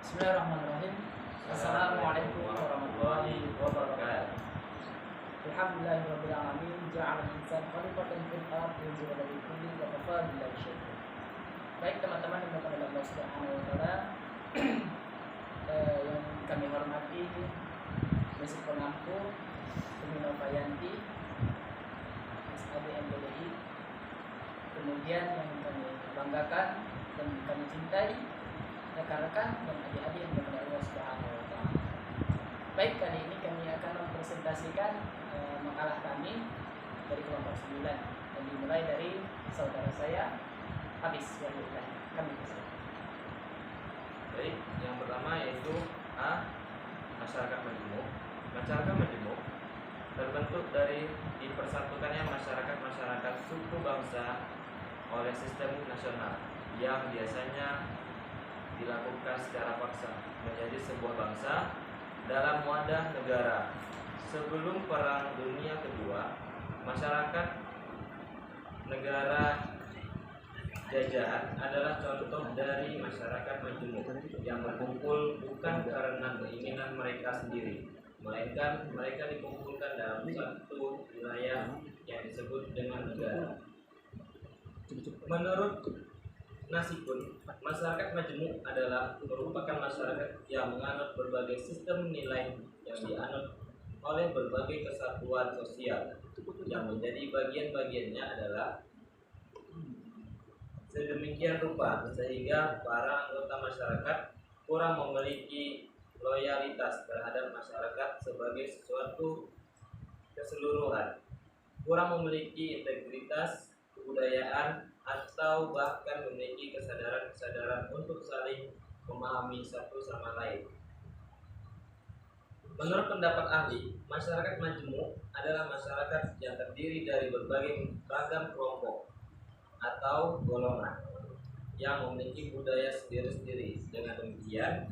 Bismillahirrahmanirrahim. Assalamualaikum warahmatullahi wabarakatuh. Alhamdulillahirabbil alamin, ja'alal insana khalifatan fil ardi yanzuru bil kulli wa kafa billahi syahida. Baik teman-teman yang dimuliakan oleh Allah Subhanahu wa taala, yang kami hormati Mesir Pengampu, Umi Novayanti, Mas Ade MBDI, kemudian yang kami banggakan dan kami cintai rekan-rekan dan adik-adik yang dimuliakan Allah Subhanahu wa taala. Baik, kali ini kami akan mempresentasikan makalah kami dari kelompok 9 dan dimulai dari saudara saya Habis Walillah. Kami persilakan. Baik, yang pertama yaitu A. Masyarakat majemuk. Masyarakat majemuk terbentuk dari dipersatukannya masyarakat suku bangsa oleh sistem nasional yang biasanya dilakukan secara paksa menjadi sebuah bangsa dalam wadah negara. Sebelum Perang Dunia Kedua, masyarakat negara jajahan adalah contoh dari masyarakat majemuk yang berkumpul bukan karena keinginan mereka sendiri, melainkan mereka dikumpulkan dalam satu wilayah yang disebut dengan negara. Menurut Nasikun, masyarakat majemuk adalah merupakan masyarakat yang menganut berbagai sistem nilai yang dianut oleh berbagai kesatuan sosial, yang menjadi bagian-bagiannya adalah sedemikian rupa sehingga para anggota masyarakat kurang memiliki loyalitas terhadap masyarakat sebagai sesuatu keseluruhan, kurang memiliki integritas kebudayaan, atau bahkan memiliki kesadaran untuk saling memahami satu sama lain. Menurut pendapat ahli, masyarakat majemuk adalah masyarakat yang terdiri dari berbagai ragam kelompok atau golongan yang memiliki budaya sendiri-sendiri. Dengan demikian,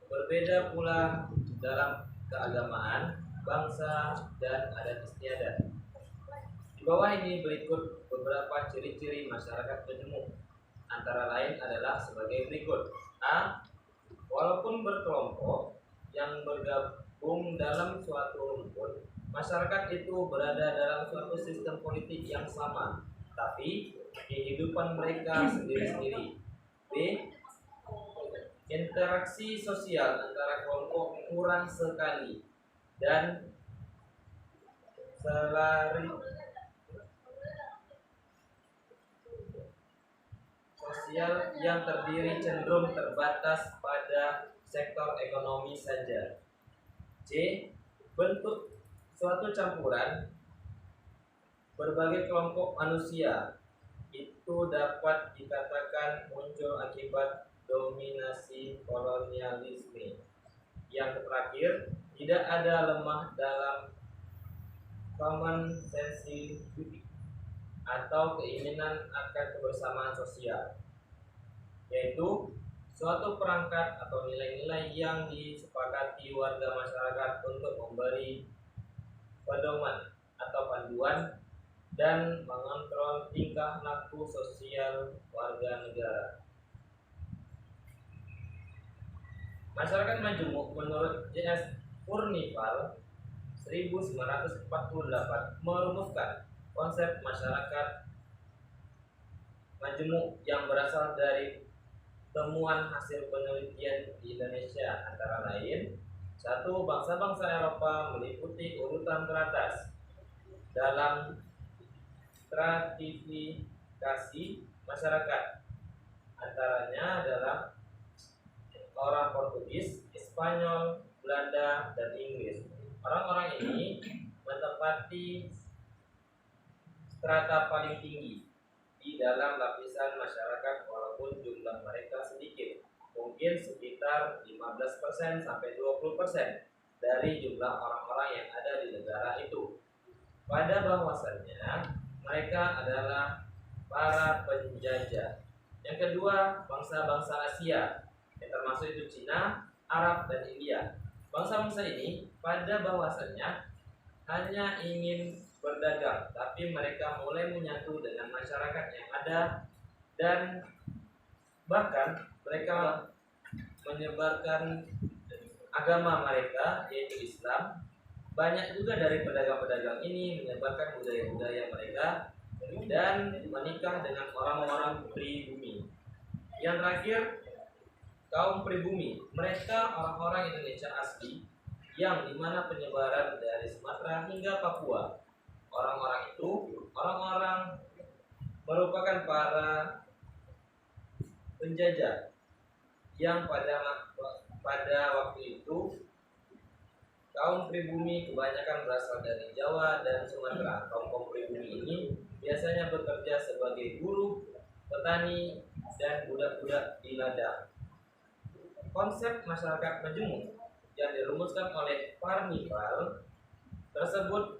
berbeda pula dalam keagamaan, bangsa, dan adat istiadat. Di bawah ini berikut beberapa ciri-ciri masyarakat majemuk. Antara lain adalah sebagai berikut. A. Walaupun berkelompok yang bergabung dalam suatu rumpun, masyarakat itu berada dalam suatu sistem politik yang sama, tapi kehidupan mereka sendiri-sendiri. B. Interaksi sosial antara kelompok kurang sekali dan sosial yang terdiri cenderung terbatas pada sektor ekonomi saja. C. Bentuk suatu campuran berbagai kelompok manusia itu dapat dikatakan muncul akibat dominasi kolonialisme. Yang terakhir, tidak ada lemah dalam common sense atau keinginan akan kebersamaan sosial, yaitu suatu perangkat atau nilai-nilai yang disepakati warga masyarakat untuk memberi pedoman atau panduan dan mengontrol tingkah laku sosial warga negara. Masyarakat majemuk menurut J.S. Furnival 1948 merumuskan konsep masyarakat majemuk yang berasal dari temuan hasil penelitian di Indonesia, antara lain: 1. Bangsa-bangsa Eropa meliputi urutan teratas dalam stratifikasi masyarakat, antaranya adalah orang Portugis, Spanyol, Belanda, dan Inggris. Orang-orang ini menempati strata paling tinggi di dalam lapisan masyarakat walaupun jumlah mereka sedikit, mungkin sekitar 15% sampai 20% dari jumlah orang-orang yang ada di negara itu. Pada bahwasannya mereka adalah para penjajah. Yang kedua, bangsa-bangsa Asia, yang termasuk itu Cina, Arab, dan India. Bangsa-bangsa ini pada bahwasannya hanya ingin berdagang, tapi mereka mulai menyatu dengan masyarakat yang ada, dan bahkan mereka menyebarkan agama mereka, yaitu Islam. Banyak juga dari pedagang-pedagang ini menyebarkan budaya-budaya mereka dan menikah dengan orang-orang pribumi. Yang terakhir, kaum pribumi. Mereka orang-orang Indonesia asli yang dimana penyebaran dari Sumatera hingga Papua. Orang-orang itu orang-orang merupakan para penjajah yang pada waktu itu kaum pribumi kebanyakan berasal dari Jawa dan Sumatera. Kaum pribumi ini biasanya bekerja sebagai buruh, petani, dan budak-budak di ladang. Konsep masyarakat majemuk yang dirumuskan oleh Parnival tersebut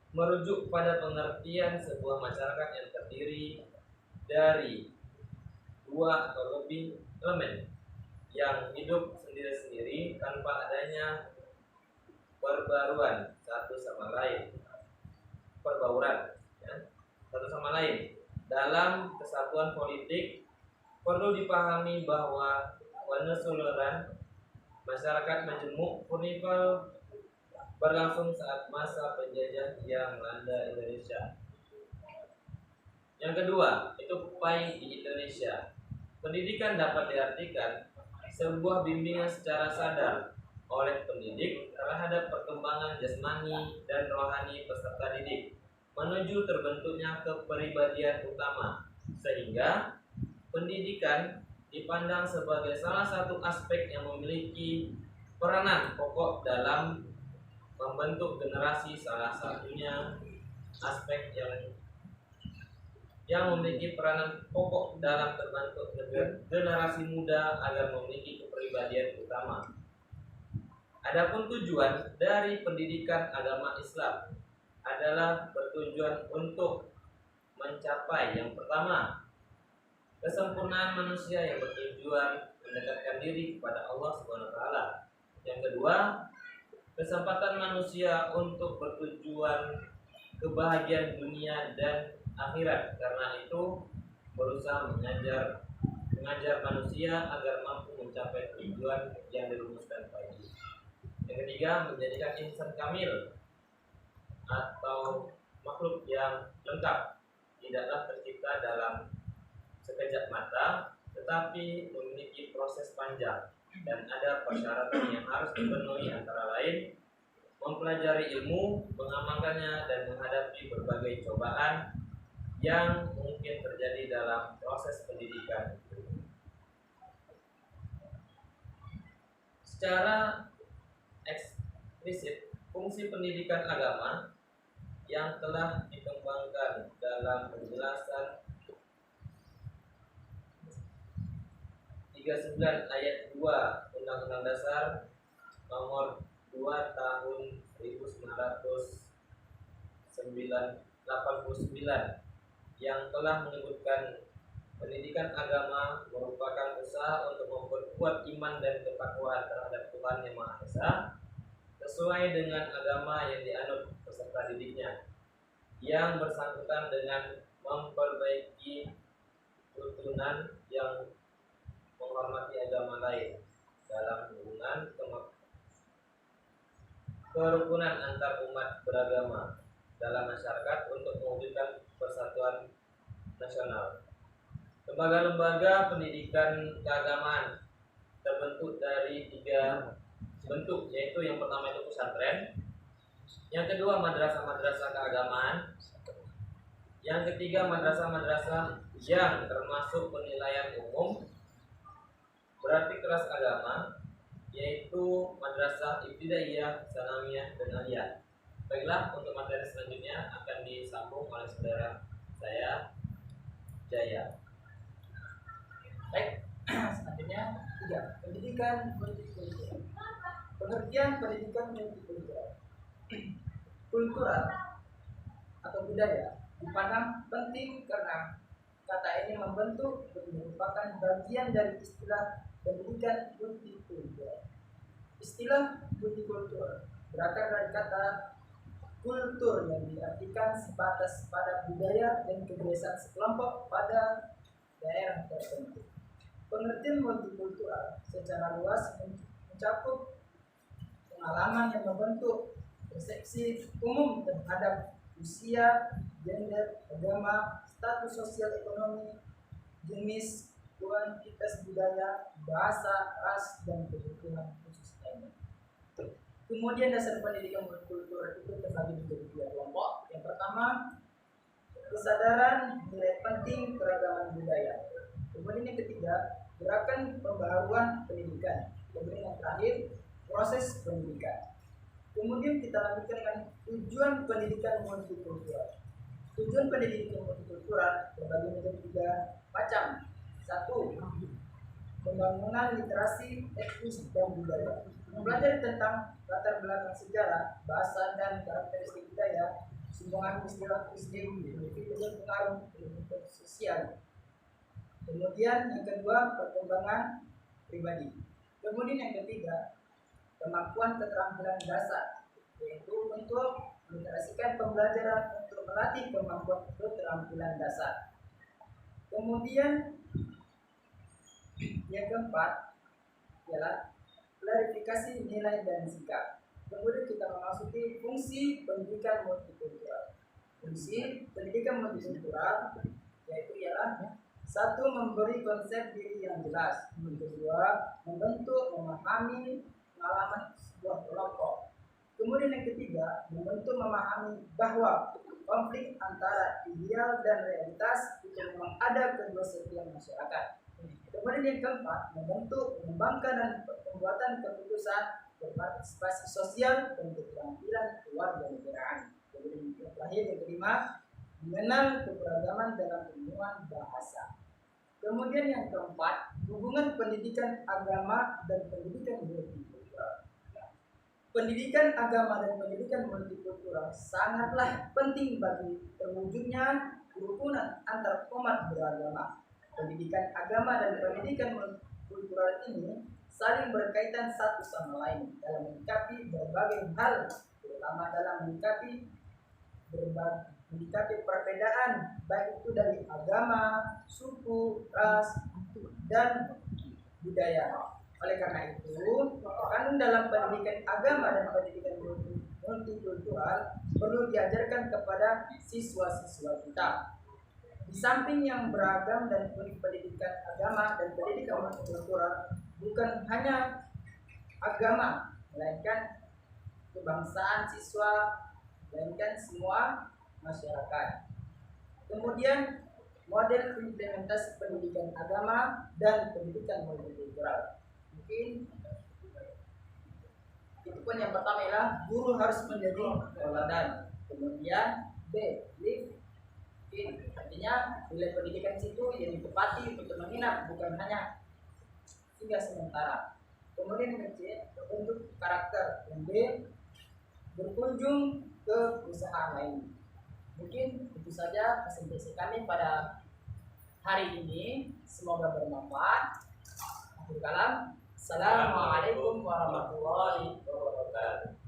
merujuk pada pengertian sebuah masyarakat yang terdiri dari dua atau lebih elemen yang hidup sendiri-sendiri tanpa adanya perbauran satu sama lain, ya, satu sama lain. Dalam kesatuan politik perlu dipahami bahwa penelusuran masyarakat majemuk Parnival berlangsung saat masa penjajah yang melanda Indonesia. Yang kedua, itu PAI di Indonesia. Pendidikan dapat diartikan sebuah bimbingan secara sadar oleh pendidik terhadap perkembangan jasmani dan rohani peserta didik menuju terbentuknya kepribadian utama, sehingga pendidikan dipandang sebagai salah satu aspek yang memiliki peranan pokok dalam membentuk generasi. Salah satunya aspek yang memiliki peranan pokok dalam terbentuk generasi muda agar memiliki kepribadian utama. Adapun tujuan dari pendidikan agama Islam adalah bertujuan untuk mencapai yang pertama, kesempurnaan manusia yang bertujuan mendekatkan diri kepada Allah Subhanahu wa taala. Yang kedua, kesempatan manusia untuk bertujuan kebahagiaan dunia dan akhirat. Karena itu berusaha mengajar manusia agar mampu mencapai tujuan yang dirumuskan tadi. Yang ketiga, menjadikan insan kamil atau makhluk yang lengkap, tidaklah tercipta dalam sekejap mata, tetapi memiliki proses panjang dan ada persyaratan yang harus dipenuhi, antara lain mempelajari ilmu, mengamalkannya, dan menghadapi berbagai cobaan yang mungkin terjadi dalam proses pendidikan. Secara eksplisit, fungsi pendidikan agama yang telah dikembangkan dalam penjelasan 39 ayat 2 Undang-Undang Dasar nomor 2 tahun 1989 yang telah menyebutkan pendidikan agama merupakan usaha untuk memperkuat iman dan ketakwaan terhadap Tuhan Yang Maha Esa sesuai dengan agama yang dianut peserta didiknya, yang bersangkutan dengan memperbaiki tuntunan yang menghormati agama lain dalam hubungan kerukunan antar umat beragama dalam masyarakat untuk mewujudkan persatuan nasional. Lembaga-lembaga pendidikan keagamaan terbentuk dari 3 bentuk, yaitu yang pertama itu pesantren, yang kedua madrasah-madrasah keagamaan, yang ketiga madrasah-madrasah yang termasuk penilaian umum berarti kelas agama, yaitu madrasah ibtidaiyah, sanawiyah, dan aliyah. Baiklah, untuk materi selanjutnya akan disambung oleh saudara saya, Jaya. Baik, selanjutnya 3. Pendidikan multikultural. Pengertian pendidikan multikultural. Kultural atau budaya dipandang penting karena kata ini membentuk dan merupakan bagian dari istilah pendidikan multikultural. Istilah multikultural berakar dari kata kultur yang diartikan sebatas pada budaya dan kebiasaan sekelompok pada daerah tertentu. Pengertian multikultural secara luas mencakup pengalaman yang membentuk persepsi umum terhadap usia, gender, agama, status sosial ekonomi, jenis, kuantitas budaya, bahasa, ras, dan kebutuhan khusus lainnya. Kemudian dasar pendidikan multikultural itu terbagi menjadi dua kelompok. Yang pertama, kesadaran nilai penting keragaman budaya. Kemudian yang ketiga, gerakan pembaruan pendidikan. Kemudian yang terakhir, proses pendidikan. Kemudian kita lanjutkan dengan tujuan pendidikan multikultural. Tujuan pendidikan multikultural terbagi menjadi tiga macam. Satu, pembangunan literasi etnis dan budaya. Mempelajari tentang latar belakang sejarah, bahasa, dan karakteristik budaya, sumbangan istilah-istilah dan pengaruh lingkungan sosial. Kemudian yang kedua, perkembangan pribadi. Kemudian yang ketiga, kemampuan keterampilan dasar, yaitu untuk meliterasikan pembelajaran untuk melatih kemampuan keterampilan dasar. Kemudian yang keempat ialah klarifikasi nilai dan sikap. Kemudian kita memasuki fungsi pendidikan multikultural. Fungsi pendidikan multikultural yaitu ialah satu, memberi konsep diri yang jelas. Kedua, membentuk, memahami pengalaman sebuah kelompok. Kemudian yang ketiga, membentuk, memahami bahwa konflik antara ideal dan realitas itu memang ada kedua setiap masyarakat. Kemudian yang keempat, membentuk, mengembangkan dan pembuatan keputusan berpartisipasi sosial dan keterampilan kewarganegaraan. Kemudian yang terakhir, yang kelima, mengenal keberagaman dalam ilmuwan bahasa. Kemudian yang keempat, hubungan pendidikan agama dan pendidikan multikultural. Pendidikan agama dan pendidikan multikultural sangatlah penting bagi terwujudnya kerukunan antar umat beragama. Pendidikan agama dan pendidikan multikultural ini saling berkaitan satu sama lain dalam menyikapi berbagai hal, terutama dalam menyikapi perbedaan baik itu dari agama, suku, ras, dan budaya. Oleh karena itu, terkandung dalam pendidikan agama dan pendidikan multikultural perlu diajarkan kepada siswa-siswa kita. Di samping yang beragam dan unik pendidikan agama dan pendidikan multikultural, bukan hanya agama, melainkan kebangsaan siswa, melainkan semua masyarakat. Kemudian model implementasi pendidikan agama dan pendidikan multikultural. Mungkin itu pun yang pertama ialah guru harus menjadi teladan. Kemudian B, live in, artinya nilai pendidikan situ yang ditepati untuk menginap, bukan hanya tinggal sementara. Kemudian yang C, berbentuk karakter. Yang B, berkunjung ke perusahaan lain. Mungkin itu saja presentasi kami pada hari ini. Semoga bermanfaat. Akhir kalam. Assalamualaikum warahmatullahi wabarakatuh.